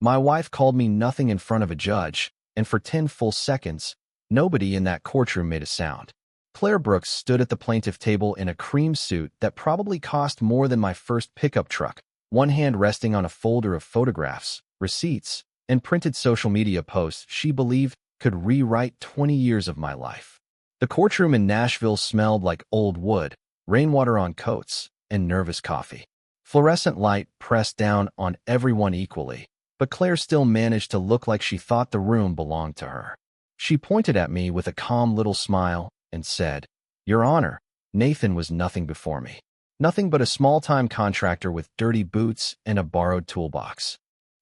My wife called me nothing in front of a judge, and for 10 full seconds, nobody in that courtroom made a sound. Claire Brooks stood at the plaintiff table in a cream suit that probably cost more than my first pickup truck, one hand resting on a folder of photographs, receipts, and printed social media posts she believed could rewrite 20 years of my life. The courtroom in Nashville smelled like old wood, rainwater on coats, and nervous coffee. Fluorescent light pressed down on everyone equally, but Claire still managed to look like she thought the room belonged to her. She pointed at me with a calm little smile and said, "Your Honor, Nathan was nothing before me. Nothing but a small-time contractor with dirty boots and a borrowed toolbox."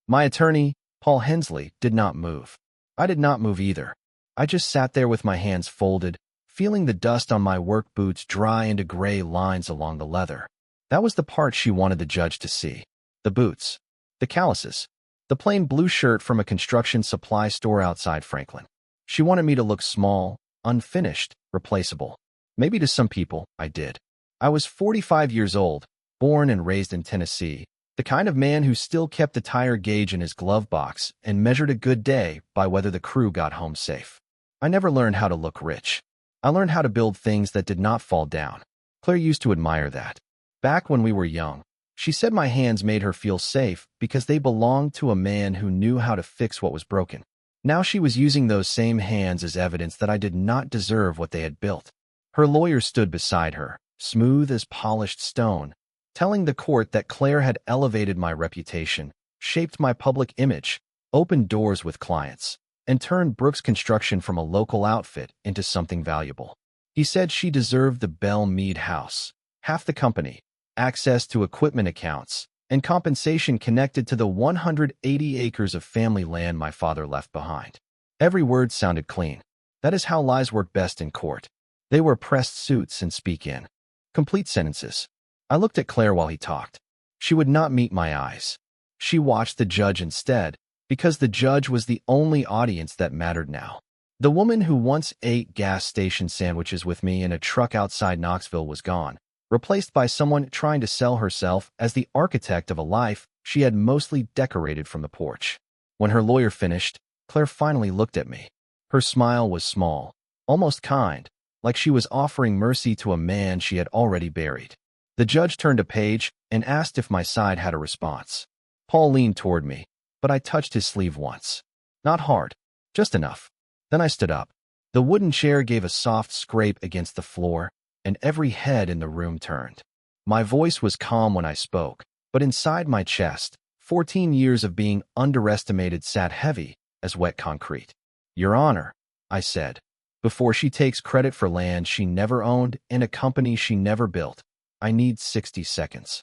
My attorney, Paul Hensley, did not move. I did not move either. I just sat there with my hands folded, feeling the dust on my work boots dry into gray lines along the leather. That was the part she wanted the judge to see. The boots. The calluses. The plain blue shirt from a construction supply store outside Franklin. She wanted me to look small, unfinished, replaceable. Maybe to some people, I did. I was 45 years old, born and raised in Tennessee, the kind of man who still kept the tire gauge in his glove box and measured a good day by whether the crew got home safe. I never learned how to look rich. I learned how to build things that did not fall down. Claire used to admire that. Back when we were young, she said my hands made her feel safe because they belonged to a man who knew how to fix what was broken. Now she was using those same hands as evidence that I did not deserve what they had built. Her lawyer stood beside her, smooth as polished stone, telling the court that Claire had elevated my reputation, shaped my public image, opened doors with clients, and turned Brooks Construction from a local outfit into something valuable. He said she deserved the Belle Meade house, half the company, access to equipment accounts, and compensation connected to the 180 acres of family land my father left behind. Every word sounded clean. That is how lies work best in court. They were pressed suits and speak in complete sentences. I looked at Claire while he talked. She would not meet my eyes. She watched the judge instead, because the judge was the only audience that mattered now. The woman who once ate gas station sandwiches with me in a truck outside Knoxville was gone, replaced by someone trying to sell herself as the architect of a life she had mostly decorated from the porch. When her lawyer finished, Claire finally looked at me. Her smile was small, almost kind, like she was offering mercy to a man she had already buried. The judge turned a page and asked if my side had a response. Paul leaned toward me, but I touched his sleeve once. Not hard, just enough. Then I stood up. The wooden chair gave a soft scrape against the floor, and every head in the room turned. My voice was calm when I spoke, but inside my chest, 14 years of being underestimated sat heavy as wet concrete. "Your Honor," I said, "before she takes credit for land she never owned and a company she never built, I need 60 seconds.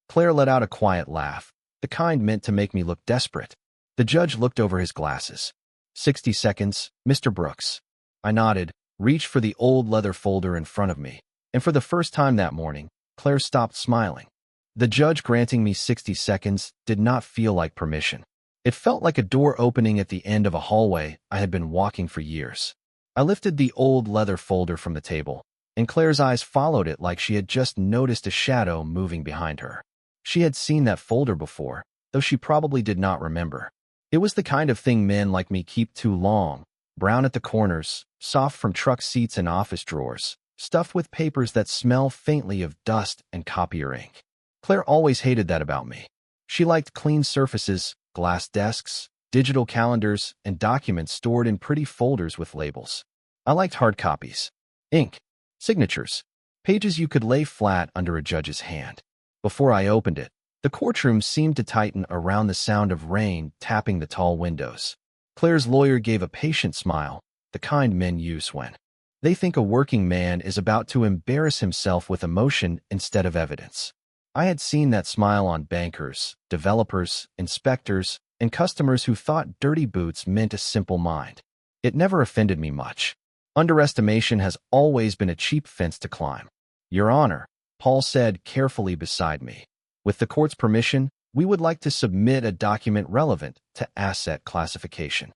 Claire let out a quiet laugh, the kind meant to make me look desperate. The judge looked over his glasses. 60 seconds, Mr. Brooks." I nodded, reached for the old leather folder in front of me, and for the first time that morning, Claire stopped smiling. The judge granting me 60 seconds did not feel like permission. It felt like a door opening at the end of a hallway I had been walking for years. I lifted the old leather folder from the table, and Claire's eyes followed it like she had just noticed a shadow moving behind her. She had seen that folder before, though she probably did not remember. It was the kind of thing men like me keep too long, brown at the corners, soft from truck seats and office drawers, stuffed with papers that smell faintly of dust and copier ink. Claire always hated that about me. She liked clean surfaces, glass desks, digital calendars, and documents stored in pretty folders with labels. I liked hard copies. Ink. Signatures. Pages you could lay flat under a judge's hand. Before I opened it, the courtroom seemed to tighten around the sound of rain tapping the tall windows. Claire's lawyer gave a patient smile, the kind men use when they think a working man is about to embarrass himself with emotion instead of evidence. I had seen that smile on bankers, developers, inspectors, and customers who thought dirty boots meant a simple mind. It never offended me much. Underestimation has always been a cheap fence to climb. "Your Honor," Paul said carefully beside me, "with the court's permission, we would like to submit a document relevant to asset classification."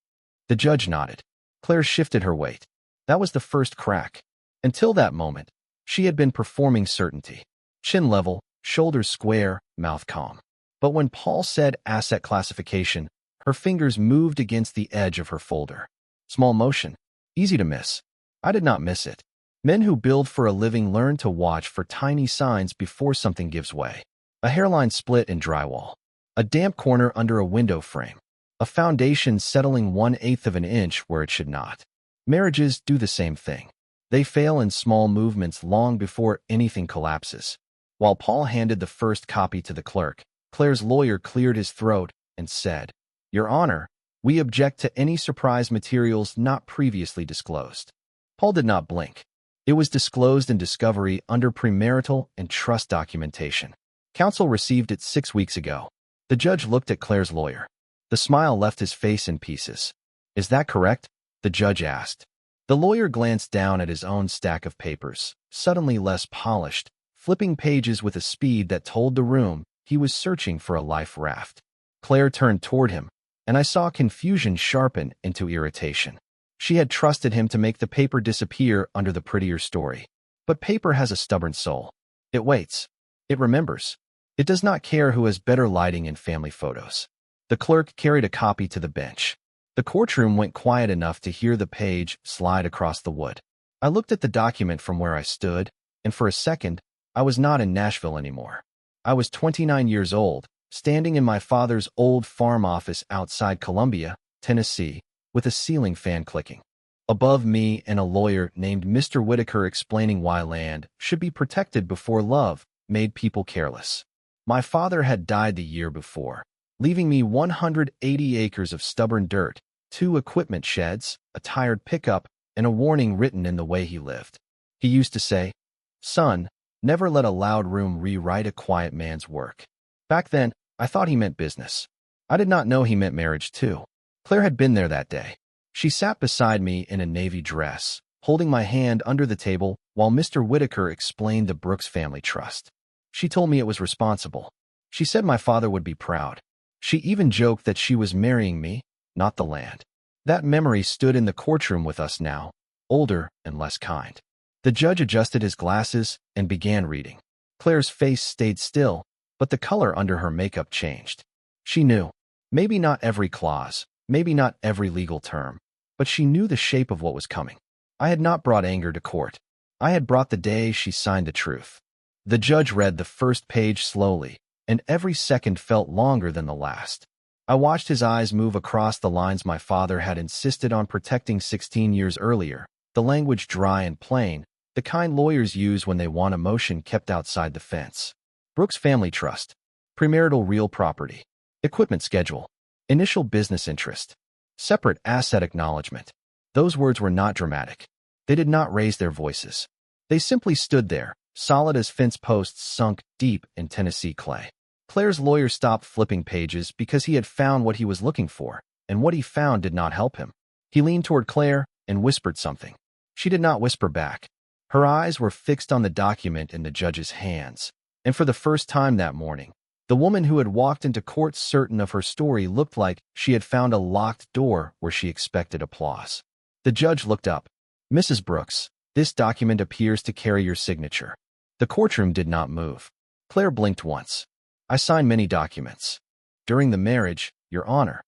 The judge nodded. Claire shifted her weight. That was the first crack. Until that moment, she had been performing certainty. Chin level, shoulders square, mouth calm. But when Paul said asset classification, Her fingers moved against the edge of her folder. Small motion. Easy to miss. I did not miss it. Men who build for a living learn to watch for tiny signs before something gives way. A hairline split in drywall. A damp corner under a window frame. A foundation settling 1/8 of an inch where it should not. Marriages do the same thing. They fail in small movements long before anything collapses. While Paul handed the first copy to the clerk, Claire's lawyer cleared his throat and said, "Your Honor, we object to any surprise materials not previously disclosed." Paul did not blink. It was disclosed in discovery under premarital and trust documentation. Counsel received it 6 weeks ago. The judge looked at Claire's lawyer. The smile left his face in pieces. "Is that correct?" the judge asked. The lawyer glanced down at his own stack of papers, suddenly less polished, flipping pages with a speed that told the room he was searching for a life raft. Claire turned toward him, and I saw confusion sharpen into irritation. She had trusted him to make the paper disappear under the prettier story. But paper has a stubborn soul. It waits. It remembers. It does not care who has better lighting in family photos. The clerk carried a copy to the bench. The courtroom went quiet enough to hear the page slide across the wood. I looked at the document from where I stood, and for a second, I was not in Nashville anymore. I was 29 years old, standing in my father's old farm office outside Columbia, Tennessee, with a ceiling fan clicking. Above me and a lawyer named Mr. Whitaker explaining why land should be protected before love made people careless. My father had died the year before, leaving me 180 acres of stubborn dirt, 2 equipment sheds, a tired pickup, and a warning written in the way he lived. He used to say, "Son, never let a loud room rewrite a quiet man's work." Back then, I thought he meant business. I did not know he meant marriage too. Claire had been there that day. She sat beside me in a navy dress, holding my hand under the table while Mr. Whitaker explained the Brooks family trust. She told me it was responsible. She said my father would be proud. She even joked that she was marrying me, not the land. That memory stood in the courtroom with us now, older and less kind. The judge adjusted his glasses and began reading. Claire's face stayed still, but the color under her makeup changed. She knew. Maybe not every clause, maybe not every legal term, but she knew the shape of what was coming. I had not brought anger to court. I had brought the day she signed the truth. The judge read the first page slowly, and every second felt longer than the last. I watched his eyes move across the lines my father had insisted on protecting 16 years earlier, the language dry and plain, the kind lawyers use when they want emotion kept outside the fence. Brooks Family Trust. Premarital real property. Equipment schedule. Initial business interest. Separate asset acknowledgement. Those words were not dramatic. They did not raise their voices. They simply stood there, solid as fence posts sunk deep in Tennessee clay. Claire's lawyer stopped flipping pages because he had found what he was looking for, and what he found did not help him. He leaned toward Claire and whispered something. She did not whisper back. Her eyes were fixed on the document in the judge's hands, and for the first time that morning, the woman who had walked into court certain of her story looked like she had found a locked door where she expected applause. The judge looked up. "Mrs. Brooks, this document appears to carry your signature." The courtroom did not move. Claire blinked once. "I sign many documents. During the marriage, Your Honor."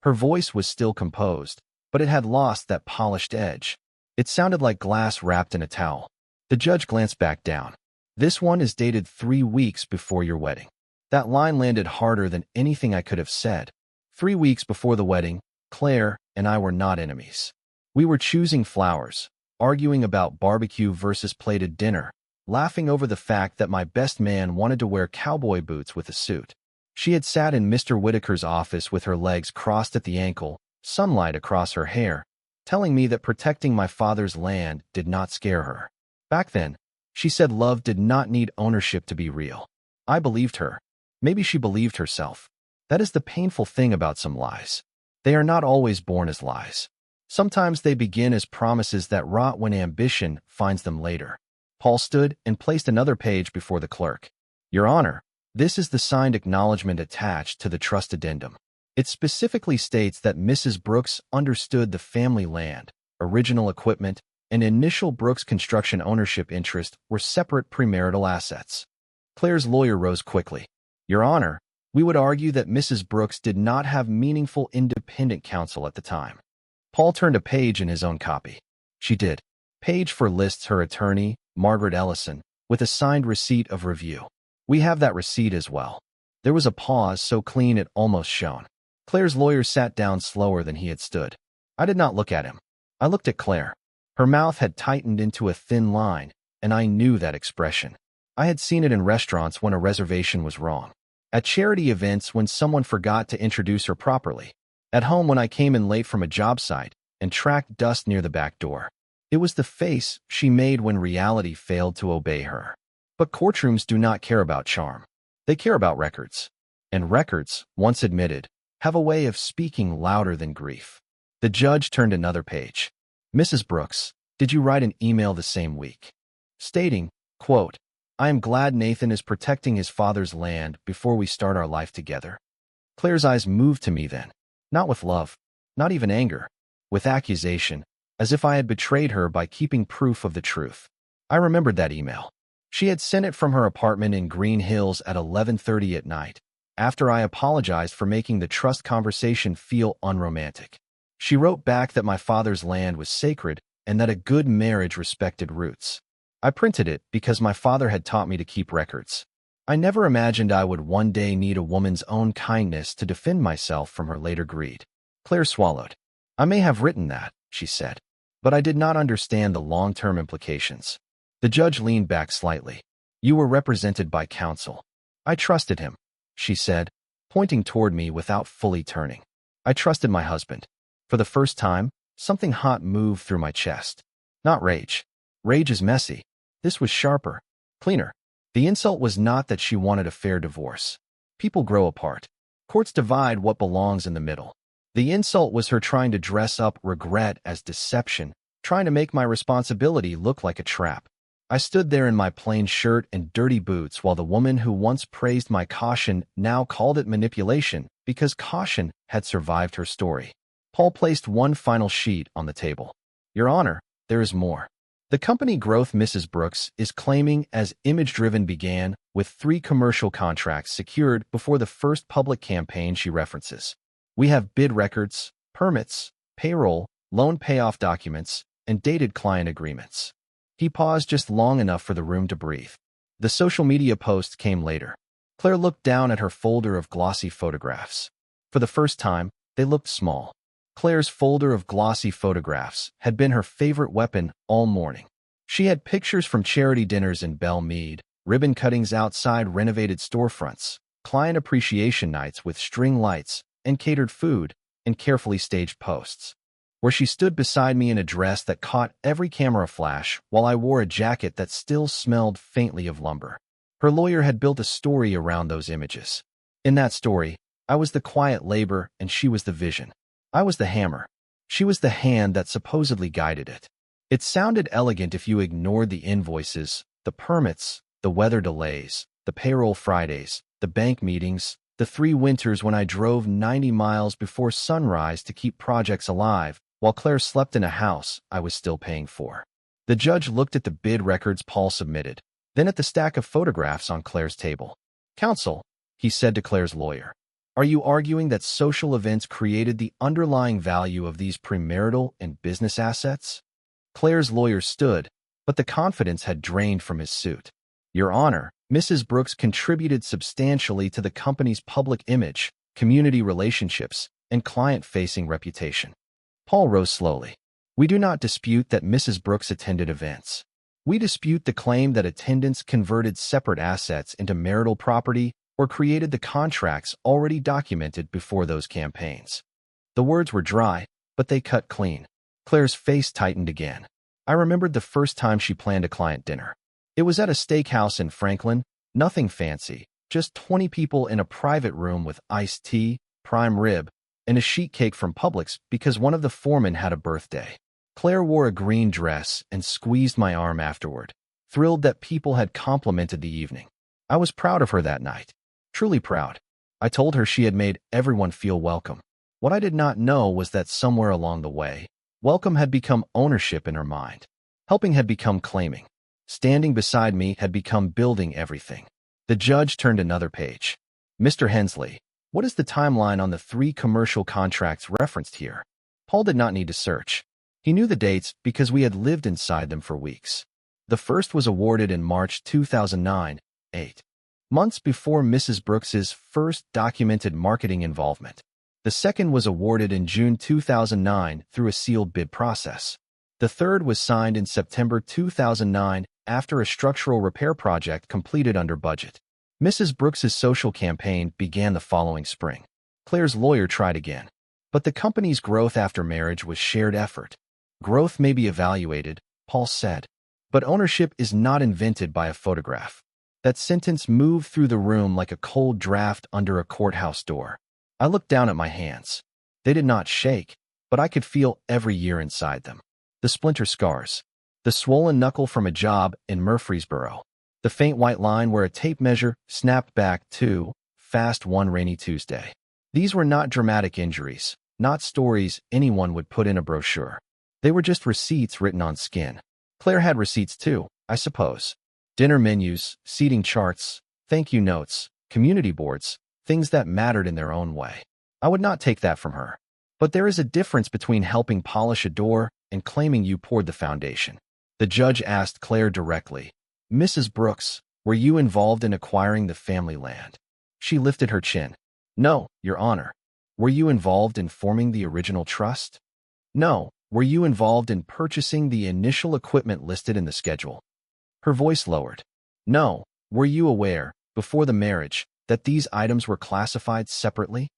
Her voice was still composed, but it had lost that polished edge. It sounded like glass wrapped in a towel. The judge glanced back down. "This one is dated 3 weeks before your wedding." That line landed harder than anything I could have said. 3 weeks before the wedding, Claire and I were not enemies. We were choosing flowers, arguing about barbecue versus plated dinner, laughing over the fact that my best man wanted to wear cowboy boots with a suit. She had sat in Mr. Whitaker's office with her legs crossed at the ankle, sunlight across her hair, telling me that protecting my father's land did not scare her. Back then, she said love did not need ownership to be real. I believed her. Maybe she believed herself. That is the painful thing about some lies. They are not always born as lies. Sometimes they begin as promises that rot when ambition finds them later. Paul stood and placed another page before the clerk. "Your Honor, this is the signed acknowledgement attached to the trust addendum. It specifically states that Mrs. Brooks understood the family land, original equipment, and initial Brooks construction ownership interest were separate premarital assets." Claire's lawyer rose quickly. "Your Honor, We would argue that Mrs. Brooks did not have meaningful independent counsel at the time. Paul turned a page in his own copy. She did. Page for lists her attorney, Margaret Ellison, with a signed receipt of review. We have that receipt as well. There was a pause so clean it almost shone. Claire's lawyer sat down slower than he had stood. I did not look at him. I looked at Claire. Her mouth had tightened into a thin line, and I knew that expression. I had seen it in restaurants when a reservation was wrong. At charity events when someone forgot to introduce her properly. At home when I came in late from a job site and tracked dust near the back door. It was the face she made when reality failed to obey her. But courtrooms do not care about charm. They care about records. And records, once admitted, have a way of speaking louder than grief. The judge turned another page. Mrs. Brooks, did you write an email the same week? Stating, quote, I am glad Nathan is protecting his father's land before we start our life together. Claire's eyes moved to me then, not with love, not even anger, with accusation, as if I had betrayed her by keeping proof of the truth. I remembered that email. She had sent it from her apartment in Green Hills at 11:30 at night, after I apologized for making the trust conversation feel unromantic. She wrote back that my father's land was sacred and that a good marriage respected roots. I printed it because my father had taught me to keep records. I never imagined I would one day need a woman's own kindness to defend myself from her later greed. Claire swallowed. I may have written that, she said, but I did not understand the long-term implications. The judge leaned back slightly. You were represented by counsel. I trusted him, she said, pointing toward me without fully turning. I trusted my husband. For the first time, something hot moved through my chest. Not rage. Rage is messy. This was sharper, cleaner. The insult was not that she wanted a fair divorce. People grow apart. Courts divide what belongs in the middle. The insult was her trying to dress up regret as deception, trying to make my responsibility look like a trap. I stood there in my plain shirt and dirty boots while the woman who once praised my caution now called it manipulation because caution had survived her story. Paul placed one final sheet on the table. Your Honor, there is more. The company growth Mrs. Brooks is claiming as image-driven began with 3 commercial contracts secured before the first public campaign she references. We have bid records, permits, payroll, loan payoff documents, and dated client agreements. He paused just long enough for the room to breathe. The social media post came later. Claire looked down at her folder of glossy photographs. For the first time, they looked small. Claire's folder of glossy photographs had been her favorite weapon all morning. She had pictures from charity dinners in Belle Meade, ribbon cuttings outside renovated storefronts, client appreciation nights with string lights and catered food, and carefully staged posts. Where she stood beside me in a dress that caught every camera flash while I wore a jacket that still smelled faintly of lumber. Her lawyer had built a story around those images. In that story, I was the quiet labor and she was the vision. I was the hammer. She was the hand that supposedly guided it. It sounded elegant if you ignored the invoices, the permits, the weather delays, the payroll Fridays, the bank meetings, the 3 winters when I drove 90 miles before sunrise to keep projects alive, while Claire slept in a house I was still paying for. The judge looked at the bid records Paul submitted, then at the stack of photographs on Claire's table. Counsel, he said to Claire's lawyer, are you arguing that social events created the underlying value of these premarital and business assets? Claire's lawyer stood, but the confidence had drained from his suit. Your Honor, Mrs. Brooks contributed substantially to the company's public image, community relationships, and client-facing reputation. Paul rose slowly. We do not dispute that Mrs. Brooks attended events. We dispute the claim that attendance converted separate assets into marital property or created the contracts already documented before those campaigns. The words were dry, but they cut clean. Claire's face tightened again. I remembered the first time she planned a client dinner. It was at a steakhouse in Franklin, nothing fancy, just 20 people in a private room with iced tea, prime rib, and a sheet cake from Publix because one of the foremen had a birthday. Claire wore a green dress and squeezed my arm afterward, thrilled that people had complimented the evening. I was proud of her that night. Truly proud. I told her she had made everyone feel welcome. What I did not know was that somewhere along the way, welcome had become ownership in her mind. Helping had become claiming. Standing beside me had become building everything. The judge turned another page. Mr. Hensley, what is the timeline on the 3 commercial contracts referenced here? Paul did not need to search. He knew the dates because we had lived inside them for weeks. The first was awarded in March 2009, 8 months before Mrs. Brooks's first documented marketing involvement. The second was awarded in June 2009 through a sealed bid process. The third was signed in September 2009 after a structural repair project completed under budget. Mrs. Brooks's social campaign began the following spring. Claire's lawyer tried again. But the company's growth after marriage was shared effort. Growth may be evaluated, Paul said, but ownership is not invented by a photograph. That sentence moved through the room like a cold draft under a courthouse door. I looked down at my hands. They did not shake, but I could feel every year inside them. The splinter scars. The swollen knuckle from a job in Murfreesboro. The faint white line where a tape measure snapped back too fast one rainy Tuesday. These were not dramatic injuries, not stories anyone would put in a brochure. They were just receipts written on skin. Claire had receipts too, I suppose. Dinner menus, seating charts, thank you notes, community boards, things that mattered in their own way. I would not take that from her. But there is a difference between helping polish a door and claiming you poured the foundation. The judge asked Claire directly, Mrs. Brooks, were you involved in acquiring the family land? She lifted her chin. No, Your Honor. Were you involved in forming the original trust? No. Were you involved in purchasing the initial equipment listed in the schedule? Her voice lowered. No. Were you aware, before the marriage, that these items were classified separately?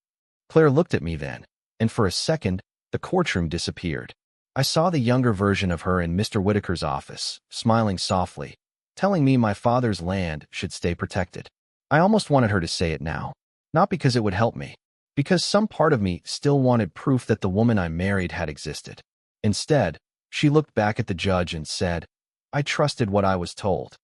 Claire looked at me then, and for a second, the courtroom disappeared. I saw the younger version of her in Mr. Whitaker's office, smiling softly, telling me my father's land should stay protected. I almost wanted her to say it now, not because it would help me, because some part of me still wanted proof that the woman I married had existed. Instead, she looked back at the judge and said, I trusted what I was told.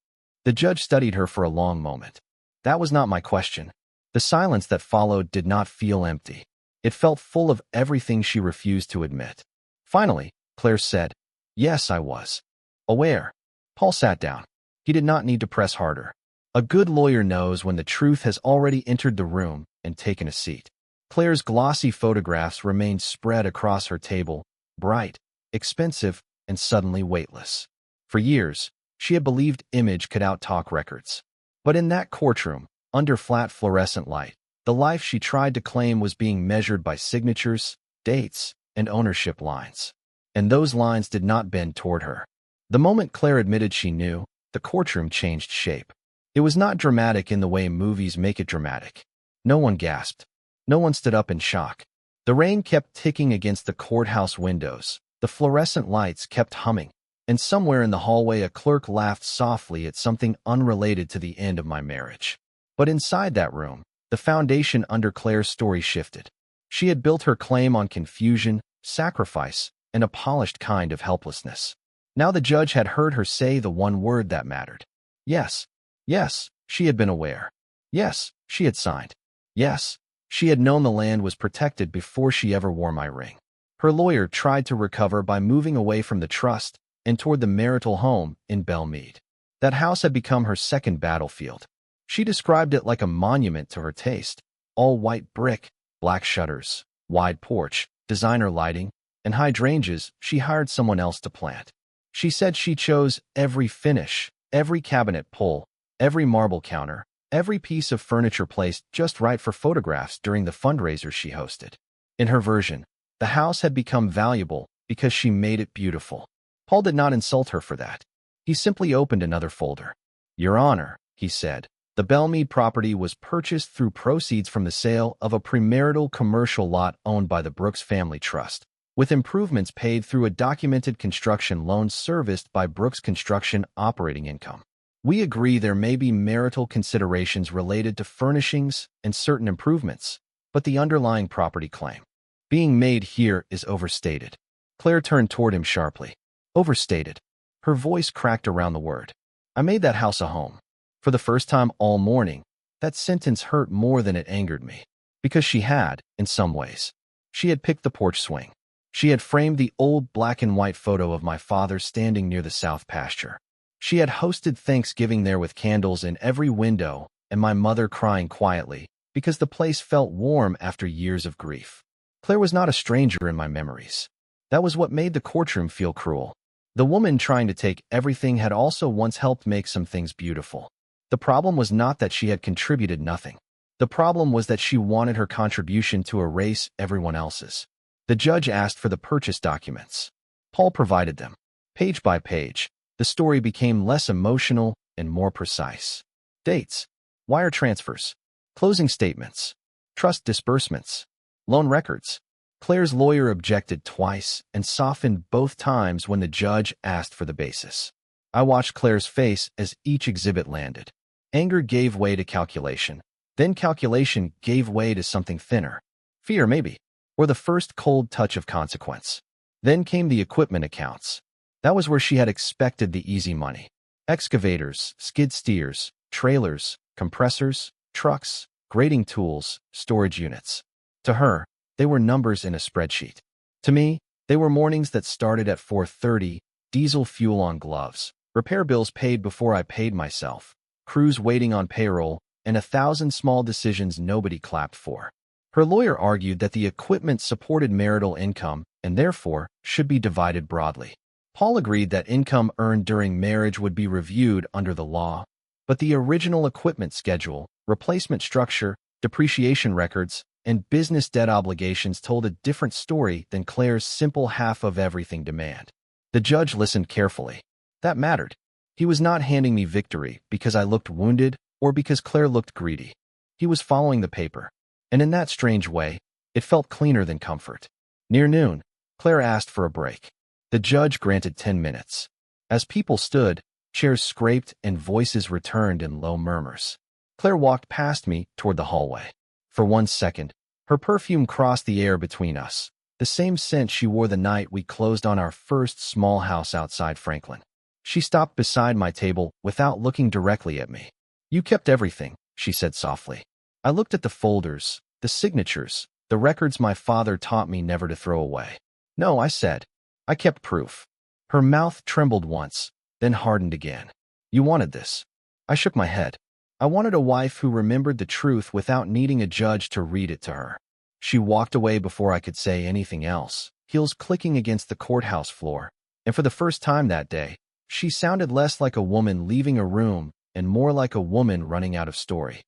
The judge studied her for a long moment. That was not my question. The silence that followed did not feel empty. It felt full of everything she refused to admit. Finally, Claire said, Yes, I was aware. Paul sat down. He did not need to press harder. A good lawyer knows when the truth has already entered the room and taken a seat. Claire's glossy photographs remained spread across her table, bright, expensive, and suddenly weightless. For years, she had believed image could outtalk records. But in that courtroom, under flat fluorescent light, the life she tried to claim was being measured by signatures, dates, and ownership lines. And those lines did not bend toward her. The moment Claire admitted she knew, the courtroom changed shape. It was not dramatic in the way movies make it dramatic. No one gasped. No one stood up in shock. The rain kept ticking against the courthouse windows. The fluorescent lights kept humming. And somewhere in the hallway a clerk laughed softly at something unrelated to the end of my marriage. But inside that room, the foundation under Claire's story shifted. She had built her claim on confusion, sacrifice, and a polished kind of helplessness. Now the judge had heard her say the one word that mattered. Yes. Yes, she had been aware. Yes, she had signed. Yes, she had known the land was protected before she ever wore my ring. Her lawyer tried to recover by moving away from the trust and toward the marital home in Belmead. That house had become her second battlefield. She described it like a monument to her taste. All white brick, black shutters, wide porch, designer lighting, and hydrangeas she hired someone else to plant. She said she chose every finish, every cabinet pull, every marble counter, every piece of furniture placed just right for photographs during the fundraisers she hosted. In her version, the house had become valuable because she made it beautiful. Paul did not insult her for that. He simply opened another folder. Your Honor, he said, the Belmead property was purchased through proceeds from the sale of a premarital commercial lot owned by the Brooks Family Trust, with improvements paid through a documented construction loan serviced by Brooks Construction operating income. We agree there may be marital considerations related to furnishings and certain improvements, but the underlying property claim being made here is overstated. Claire turned toward him sharply. Overstated. Her voice cracked around the word. I made that house a home. For the first time all morning, that sentence hurt more than it angered me. Because she had, in some ways. She had picked the porch swing. She had framed the old black and white photo of my father standing near the south pasture. She had hosted Thanksgiving there with candles in every window and my mother crying quietly because the place felt warm after years of grief. Claire was not a stranger in my memories. That was what made the courtroom feel cruel. The woman trying to take everything had also once helped make some things beautiful. The problem was not that she had contributed nothing. The problem was that she wanted her contribution to erase everyone else's. The judge asked for the purchase documents. Paul provided them. Page by page, the story became less emotional and more precise. Dates, wire transfers, closing statements, trust disbursements, loan records. Claire's lawyer objected twice and softened both times when the judge asked for the basis. I watched Claire's face as each exhibit landed. Anger gave way to calculation. Then calculation gave way to something thinner. Fear, maybe, or the first cold touch of consequence. Then came the equipment accounts. That was where she had expected the easy money. Excavators, skid steers, trailers, compressors, trucks, grading tools, storage units. To her, they were numbers in a spreadsheet. To me, they were mornings that started at 4:30, diesel fuel on gloves, repair bills paid before I paid myself, crews waiting on payroll, and 1,000 small decisions nobody clapped for. Her lawyer argued that the equipment supported marital income and therefore should be divided broadly. Paul agreed that income earned during marriage would be reviewed under the law, but the original equipment schedule, replacement structure, depreciation records, and business debt obligations told a different story than Claire's simple half of everything demand. The judge listened carefully. That mattered. He was not handing me victory because I looked wounded or because Claire looked greedy. He was following the paper, and in that strange way, it felt cleaner than comfort. Near noon, Claire asked for a break. The judge granted 10 minutes. As people stood, chairs scraped and voices returned in low murmurs. Claire walked past me toward the hallway. For 1 second, her perfume crossed the air between us, the same scent she wore the night we closed on our first small house outside Franklin. She stopped beside my table without looking directly at me. "You kept everything," she said softly. I looked at the folders, the signatures, the records my father taught me never to throw away. "No," I said. "I kept proof." Her mouth trembled once, then hardened again. "You wanted this." I shook my head. I wanted a wife who remembered the truth without needing a judge to read it to her. She walked away before I could say anything else, heels clicking against the courthouse floor, and for the first time that day, she sounded less like a woman leaving a room and more like a woman running out of story.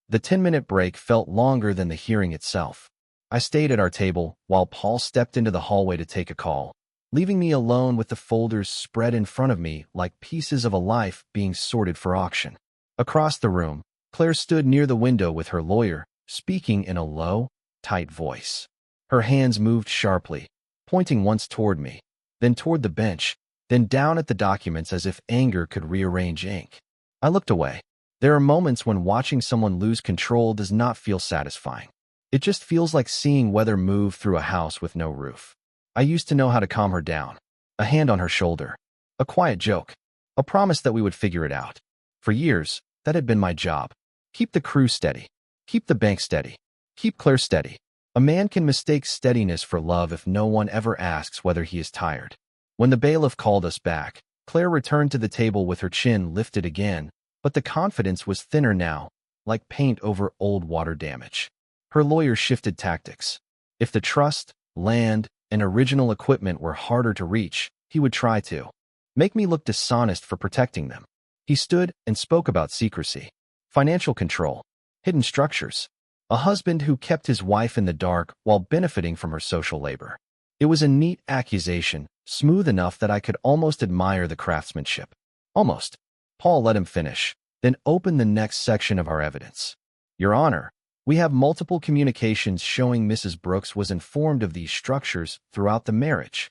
The 10-minute break felt longer than the hearing itself. I stayed at our table while Paul stepped into the hallway to take a call, leaving me alone with the folders spread in front of me like pieces of a life being sorted for auction. Across the room, Claire stood near the window with her lawyer, speaking in a low, tight voice. Her hands moved sharply, pointing once toward me, then toward the bench, then down at the documents as if anger could rearrange ink. I looked away. There are moments when watching someone lose control does not feel satisfying. It just feels like seeing weather move through a house with no roof. I used to know how to calm her down. A hand on her shoulder. A quiet joke. A promise that we would figure it out. For years, that had been my job. Keep the crew steady. Keep the bank steady. Keep Claire steady. A man can mistake steadiness for love if no one ever asks whether he is tired. When the bailiff called us back, Claire returned to the table with her chin lifted again, but the confidence was thinner now, like paint over old water damage. Her lawyer shifted tactics. If the trust, land, and original equipment were harder to reach, he would try to make me look dishonest for protecting them. He stood and spoke about secrecy, financial control, hidden structures, a husband who kept his wife in the dark while benefiting from her social labor. It was a neat accusation, smooth enough that I could almost admire the craftsmanship. Almost. Paul let him finish, then opened the next section of our evidence. "Your Honor, we have multiple communications showing Mrs. Brooks was informed of these structures throughout the marriage."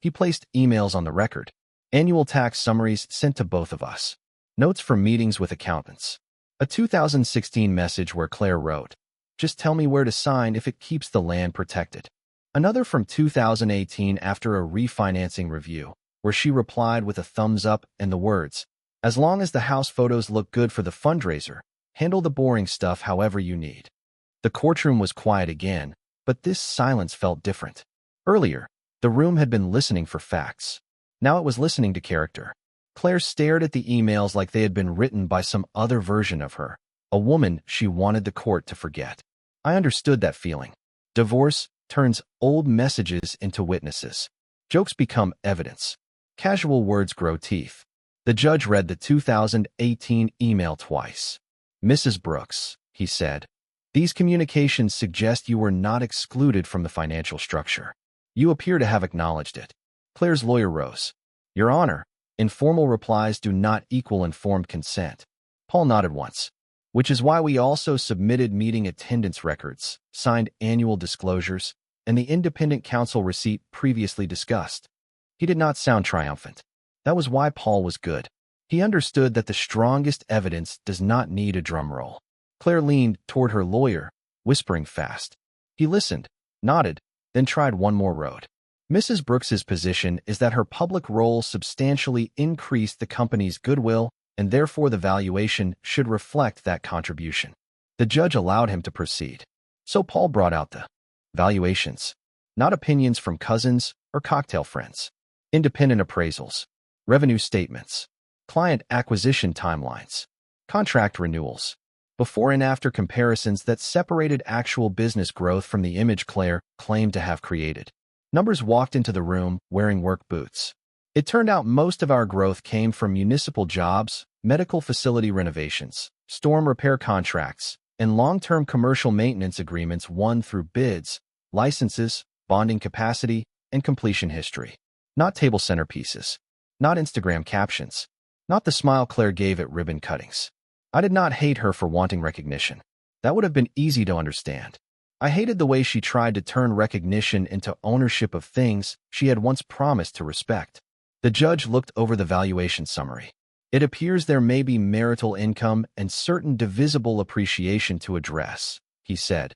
He placed emails on the record, annual tax summaries sent to both of us, notes from meetings with accountants. A 2016 message where Claire wrote, "Just tell me where to sign if it keeps the land protected." Another from 2018 after a refinancing review, where she replied with a thumbs up and the words, "As long as the house photos look good for the fundraiser, handle the boring stuff however you need." The courtroom was quiet again, but this silence felt different. Earlier, the room had been listening for facts. Now it was listening to character. Claire stared at the emails like they had been written by some other version of her, A woman she wanted the court to forget. I understood that feeling. Divorce turns old messages into witnesses. Jokes become evidence. Casual words grow teeth. The judge read the 2018 email twice. "Mrs. Brooks," he said, "these communications suggest you were not excluded from the financial structure. You appear to have acknowledged it." Claire's lawyer rose. "Your Honor, informal replies do not equal informed consent." Paul nodded once. "Which is why we also submitted meeting attendance records, signed annual disclosures, and the independent counsel receipt previously discussed." He did not sound triumphant. That was why Paul was good. He understood that the strongest evidence does not need a drum roll. Claire leaned toward her lawyer, whispering fast. He listened, nodded, then tried one more road. Mrs. Brooks's position is that her public role substantially increased the company's goodwill, and therefore the valuation should reflect that contribution. The judge allowed him to proceed. So Paul brought out the valuations, not opinions from cousins or cocktail friends. Independent appraisals, revenue statements, client acquisition timelines, contract renewals, before and after comparisons that separated actual business growth from the image Claire claimed to have created. Numbers walked into the room wearing work boots. It turned out most of our growth came from municipal jobs, medical facility renovations, storm repair contracts, and long-term commercial maintenance agreements won through bids, licenses, bonding capacity, and completion history. Not table centerpieces. Not Instagram captions. Not the smile Claire gave at ribbon cuttings. I did not hate her for wanting recognition. That would have been easy to understand. I hated the way she tried to turn recognition into ownership of things she had once promised to respect. The judge looked over the valuation summary. "It appears there may be marital income and certain divisible appreciation to address," he said.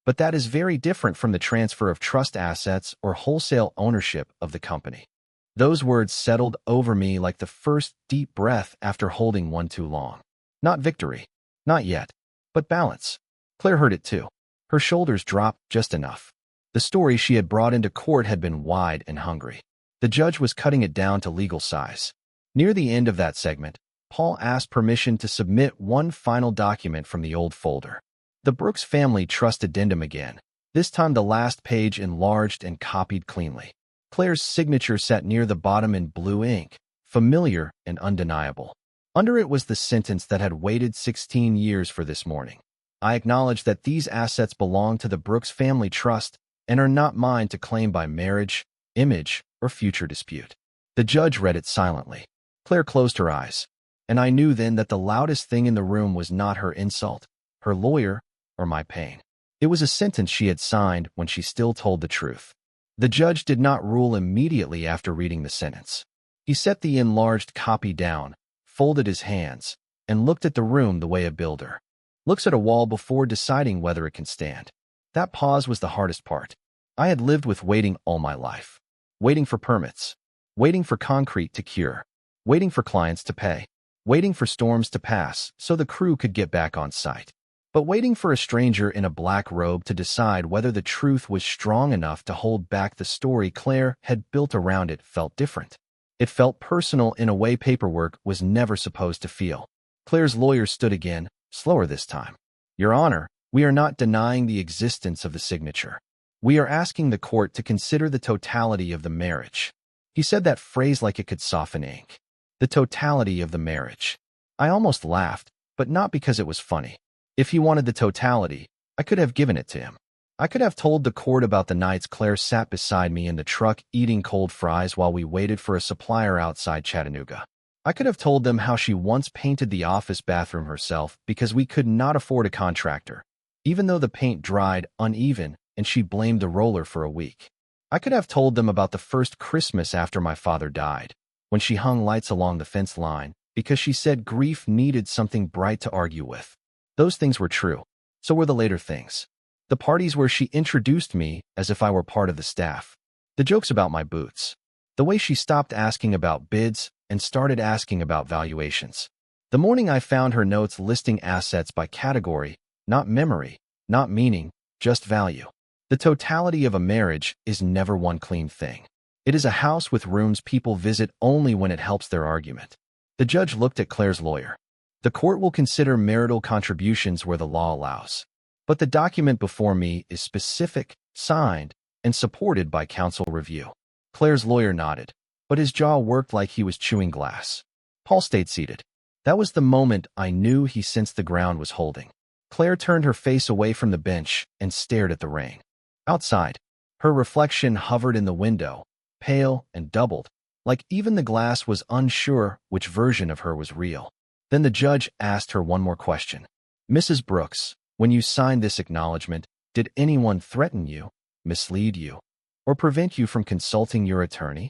"But that is very different from the transfer of trust assets or wholesale ownership of the company." Those words settled over me like the first deep breath after holding one too long. Not victory. Not yet. But balance. Claire heard it too. Her shoulders dropped just enough. The story she had brought into court had been wide and hungry. The judge was cutting it down to legal size. Near the end of that segment, Paul asked permission to submit one final document from the old folder. The Brooks family trust addendum again, this time the last page enlarged and copied cleanly. Claire's signature sat near the bottom in blue ink, familiar and undeniable. Under it was the sentence that had waited 16 years for this morning. "I acknowledge that these assets belong to the Brooks family trust and are not mine to claim by marriage, image, or future dispute." The judge read it silently. Claire closed her eyes, and I knew then that the loudest thing in the room was not her insult, her lawyer, or my pain. It was a sentence she had signed when she still told the truth. The judge did not rule immediately after reading the sentence. He set the enlarged copy down, folded his hands, and looked at the room the way a builder looks at a wall before deciding whether it can stand. That pause was the hardest part. I had lived with waiting all my life. Waiting for permits. Waiting for concrete to cure. Waiting for clients to pay. Waiting for storms to pass so the crew could get back on site. But waiting for a stranger in a black robe to decide whether the truth was strong enough to hold back the story Claire had built around it felt different. It felt personal in a way paperwork was never supposed to feel. Claire's lawyer stood again, slower this time. "Your Honor, we are not denying the existence of the signature. We are asking the court to consider the totality of the marriage." He said that phrase like it could soften ink. The totality of the marriage. I almost laughed, but not because it was funny. If he wanted the totality, I could have given it to him. I could have told the court about the nights Claire sat beside me in the truck eating cold fries while we waited for a supplier outside Chattanooga. I could have told them how she once painted the office bathroom herself because we could not afford a contractor, even though the paint dried uneven and she blamed the roller for a week. I could have told them about the first Christmas after my father died, when she hung lights along the fence line because she said grief needed something bright to argue with. Those things were true. So were the later things. The parties where she introduced me as if I were part of the staff. The jokes about my boots. The way she stopped asking about bids and started asking about valuations. The morning I found her notes listing assets by category, not memory, not meaning, just value. The totality of a marriage is never one clean thing. It is a house with rooms people visit only when it helps their argument. The judge looked at Claire's lawyer. The court will consider marital contributions where the law allows. But the document before me is specific, signed, and supported by counsel review. Claire's lawyer nodded, but his jaw worked like he was chewing glass. Paul stayed seated. That was the moment I knew he sensed the ground was holding. Claire turned her face away from the bench and stared at the rain. Outside, her reflection hovered in the window, pale and doubled, like even the glass was unsure which version of her was real. Then the judge asked her one more question. Mrs. Brooks, when you signed this acknowledgement, did anyone threaten you, mislead you, or prevent you from consulting your attorney?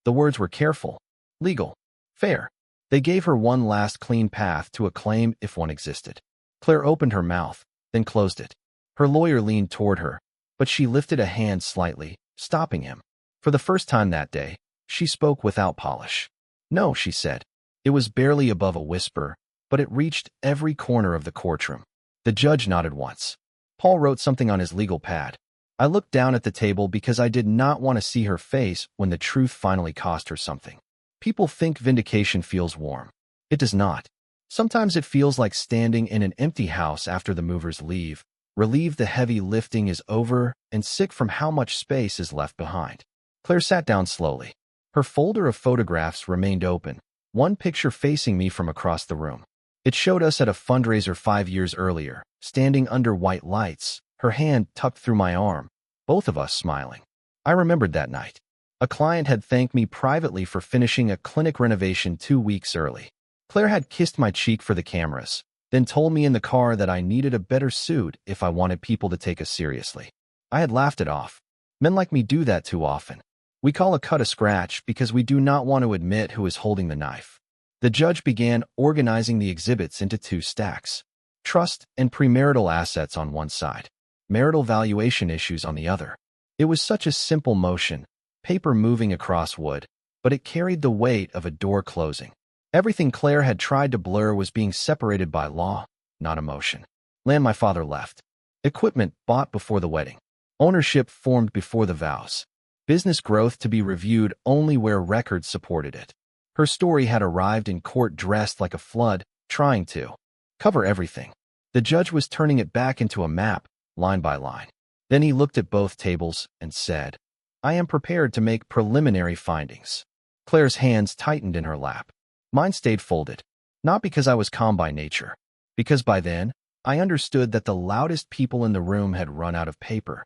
The words were careful, legal, fair. They gave her one last clean path to a claim if one existed. Claire opened her mouth, then closed it. Her lawyer leaned toward her, but she lifted a hand slightly, stopping him. For the first time that day, she spoke without polish. No, she said. It was barely above a whisper, but it reached every corner of the courtroom. The judge nodded once. Paul wrote something on his legal pad. I looked down at the table because I did not want to see her face when the truth finally cost her something. People think vindication feels warm. It does not. Sometimes it feels like standing in an empty house after the movers leave, relieved the heavy lifting is over, and sick from how much space is left behind. Claire sat down slowly. Her folder of photographs remained open, one picture facing me from across the room. It showed us at a fundraiser 5 years earlier, standing under white lights, her hand tucked through my arm, both of us smiling. I remembered that night. A client had thanked me privately for finishing a clinic renovation 2 weeks early. Claire had kissed my cheek for the cameras, then told me in the car that I needed a better suit if I wanted people to take us seriously. I had laughed it off. Men like me do that too often. We call a cut a scratch because we do not want to admit who is holding the knife. The judge began organizing the exhibits into 2 stacks. Trust and premarital assets on one side, marital valuation issues on the other. It was such a simple motion, paper moving across wood, but it carried the weight of a door closing. Everything Claire had tried to blur was being separated by law, not emotion. Land my father left. Equipment bought before the wedding. Ownership formed before the vows. Business growth to be reviewed only where records supported it. Her story had arrived in court dressed like a flood, trying to cover everything. The judge was turning it back into a map, line by line. Then he looked at both tables and said, I am prepared to make preliminary findings. Claire's hands tightened in her lap. Mine stayed folded, not because I was calm by nature, because by then, I understood that the loudest people in the room had run out of paper.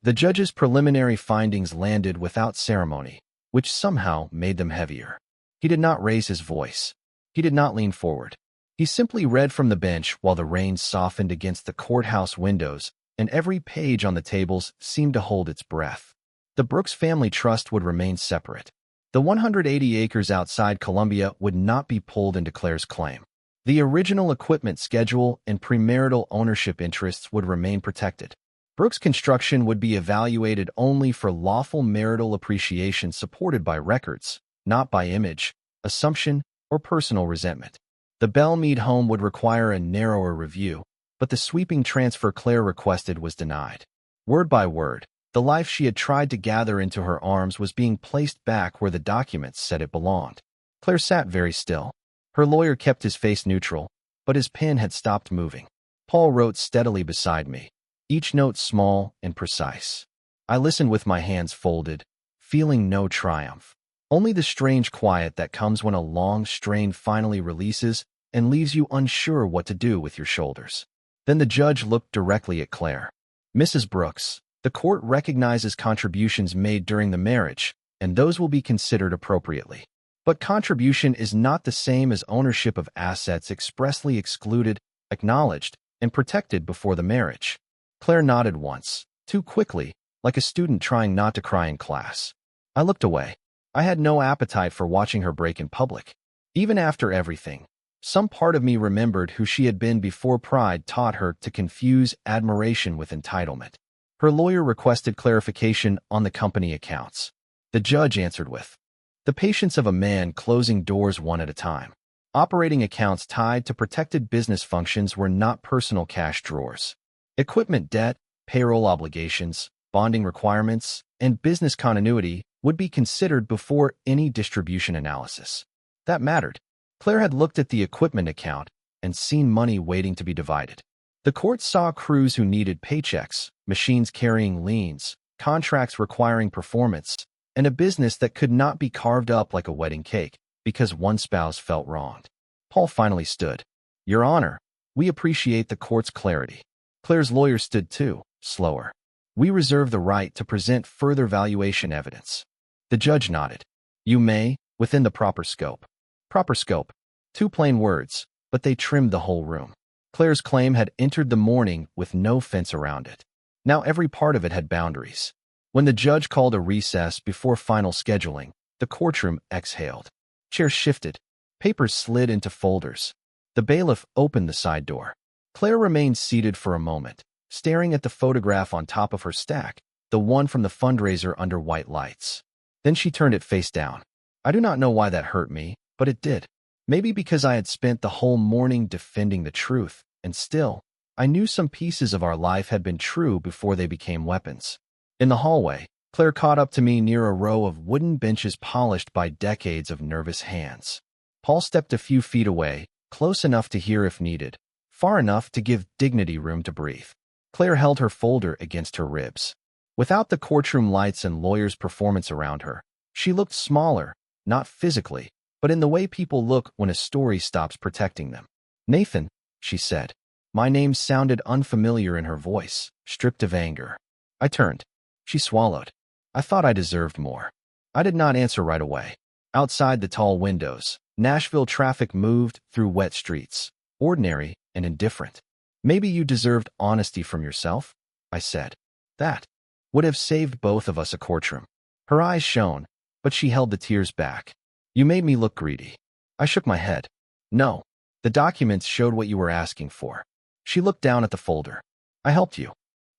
The judge's preliminary findings landed without ceremony, which somehow made them heavier. He did not raise his voice. He did not lean forward. He simply read from the bench while the rain softened against the courthouse windows, and every page on the tables seemed to hold its breath. The Brooks family trust would remain separate. The 180 acres outside Columbia would not be pulled into Claire's claim. The original equipment schedule and premarital ownership interests would remain protected. Brooks' construction would be evaluated only for lawful marital appreciation supported by records, not by image, assumption, or personal resentment. The Bellmead home would require a narrower review, but the sweeping transfer Claire requested was denied. Word by word, the life she had tried to gather into her arms was being placed back where the documents said it belonged. Claire sat very still. Her lawyer kept his face neutral, but his pen had stopped moving. Paul wrote steadily beside me, each note small and precise. I listened with my hands folded, feeling no triumph. Only the strange quiet that comes when a long strain finally releases and leaves you unsure what to do with your shoulders. Then the judge looked directly at Claire. Mrs. Brooks, the court recognizes contributions made during the marriage, and those will be considered appropriately. But contribution is not the same as ownership of assets expressly excluded, acknowledged, and protected before the marriage. Claire nodded once, too quickly, like a student trying not to cry in class. I looked away. I had no appetite for watching her break in public. Even after everything, some part of me remembered who she had been before pride taught her to confuse admiration with entitlement. Her lawyer requested clarification on the company accounts. The judge answered with, the patience of a man closing doors one at a time. Operating accounts tied to protected business functions were not personal cash drawers. Equipment debt, payroll obligations, bonding requirements, and business continuity would be considered before any distribution analysis. That mattered. Claire had looked at the equipment account, and seen money waiting to be divided. The court saw crews who needed paychecks, machines carrying liens, contracts requiring performance, and a business that could not be carved up like a wedding cake because one spouse felt wronged. Paul finally stood. "Your Honor, we appreciate the court's clarity." Claire's lawyer stood too, slower. "We reserve the right to present further valuation evidence." The judge nodded. "You may, within the proper scope." Proper scope. Two plain words, but they trimmed the whole room. Claire's claim had entered the morning with no fence around it. Now every part of it had boundaries. When the judge called a recess before final scheduling, the courtroom exhaled. Chairs shifted. Papers slid into folders. The bailiff opened the side door. Claire remained seated for a moment, staring at the photograph on top of her stack, the one from the fundraiser under white lights. Then she turned it face down. I do not know why that hurt me, but it did. Maybe because I had spent the whole morning defending the truth, and still, I knew some pieces of our life had been true before they became weapons. In the hallway, Claire caught up to me near a row of wooden benches polished by decades of nervous hands. Paul stepped a few feet away, close enough to hear if needed, far enough to give dignity room to breathe. Claire held her folder against her ribs. Without the courtroom lights and lawyers' performance around her, she looked smaller, not physically, but in the way people look when a story stops protecting them. "Nathan," she said. My name sounded unfamiliar in her voice, stripped of anger. I turned. She swallowed. I thought I deserved more. I did not answer right away. Outside the tall windows, Nashville traffic moved through wet streets, ordinary and indifferent. "Maybe you deserved honesty from yourself," I said. That would have saved both of us a courtroom. Her eyes shone, but she held the tears back. "You made me look greedy." I shook my head. "No, the documents showed what you were asking for." She looked down at the folder. "I helped you."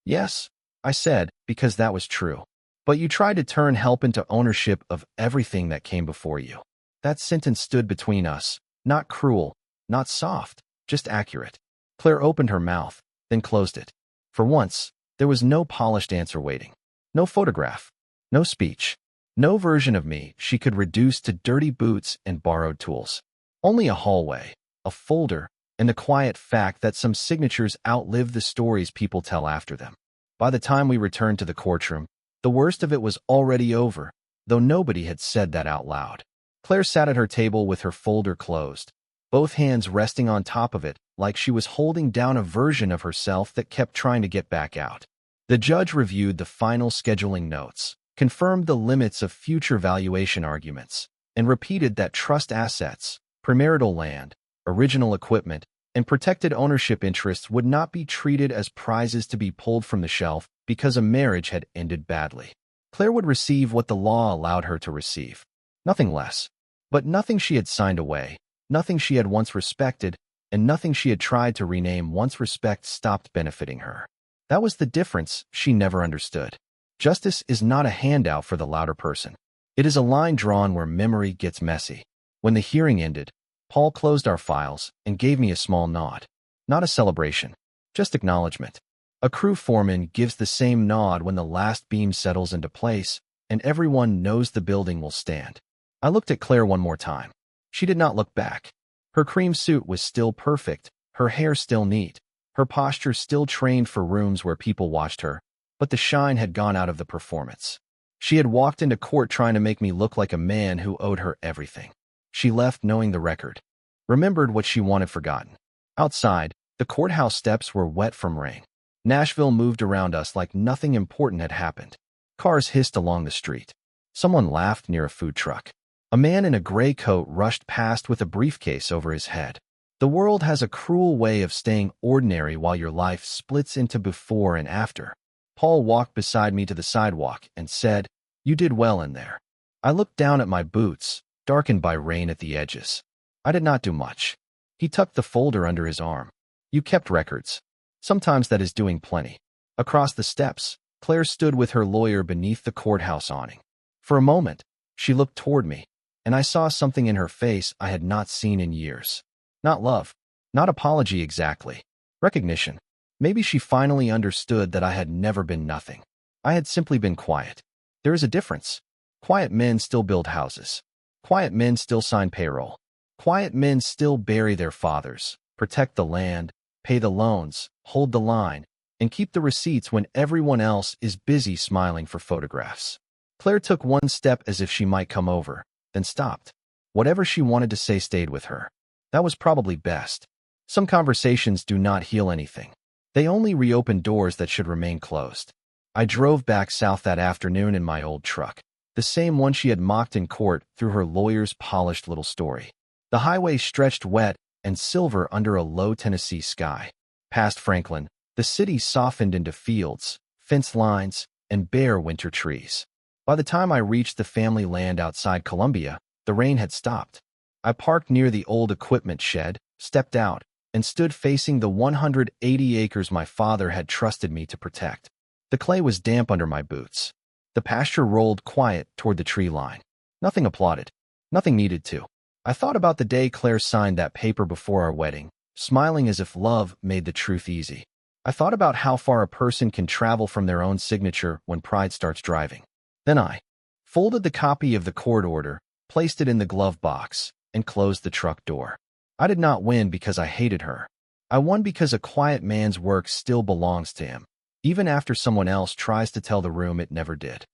"Yes," I said, because that was true. "But you tried to turn help into ownership of everything that came before you." That sentence stood between us, not cruel, not soft, just accurate. Claire opened her mouth, then closed it. For once, there was no polished answer waiting. No photograph. No speech. No version of me she could reduce to dirty boots and borrowed tools. Only a hallway, a folder, and the quiet fact that some signatures outlive the stories people tell after them. By the time we returned to the courtroom, the worst of it was already over, though nobody had said that out loud. Claire sat at her table with her folder closed, both hands resting on top of it like she was holding down a version of herself that kept trying to get back out. The judge reviewed the final scheduling notes, confirmed the limits of future valuation arguments, and repeated that trust assets, premarital land, original equipment, and protected ownership interests would not be treated as prizes to be pulled from the shelf because a marriage had ended badly. Claire would receive what the law allowed her to receive. Nothing less. But nothing she had signed away, nothing she had once respected, and nothing she had tried to rename once respect stopped benefiting her. That was the difference she never understood. Justice is not a handout for the louder person. It is a line drawn where memory gets messy. When the hearing ended, Paul closed our files and gave me a small nod. Not a celebration, just acknowledgement. A crew foreman gives the same nod when the last beam settles into place and everyone knows the building will stand. I looked at Claire one more time. She did not look back. Her cream suit was still perfect, her hair still neat, her posture still trained for rooms where people watched her, but the shine had gone out of the performance. She had walked into court trying to make me look like a man who owed her everything. She left knowing the record, remembered what she wanted forgotten. Outside, the courthouse steps were wet from rain. Nashville moved around us like nothing important had happened. Cars hissed along the street. Someone laughed near a food truck. A man in a gray coat rushed past with a briefcase over his head. The world has a cruel way of staying ordinary while your life splits into before and after. Paul walked beside me to the sidewalk and said, "You did well in there." I looked down at my boots, darkened by rain at the edges. I did not do much. He tucked the folder under his arm. "You kept records. Sometimes that is doing plenty." Across the steps, Claire stood with her lawyer beneath the courthouse awning. For a moment, she looked toward me, and I saw something in her face I had not seen in years. Not love, not apology exactly. Recognition. Maybe she finally understood that I had never been nothing. I had simply been quiet. There is a difference. Quiet men still build houses. Quiet men still sign payroll. Quiet men still bury their fathers. protect the land, pay the loans, hold the line, and keep the receipts when everyone else is busy smiling for photographs. Claire took one step as if she might come over, then stopped. Whatever she wanted to say stayed with her. That was probably best. Some conversations do not heal anything. They only reopen doors that should remain closed. I drove back south that afternoon in my old truck, the same one she had mocked in court through her lawyer's polished little story. The highway stretched wet and silver under a low Tennessee sky. Past Franklin, the city softened into fields, fence lines, and bare winter trees. By the time I reached the family land outside Columbia, the rain had stopped. I parked near the old equipment shed, stepped out, and stood facing the 180 acres my father had trusted me to protect. The clay was damp under my boots. The pasture rolled quiet toward the tree line. Nothing applauded. Nothing needed to. I thought about the day Claire signed that paper before our wedding, smiling as if love made the truth easy. I thought about how far a person can travel from their own signature when pride starts driving. Then I folded the copy of the court order, placed it in the glove box, and closed the truck door. I did not win because I hated her. I won because a quiet man's work still belongs to him, even after someone else tries to tell the room it never did.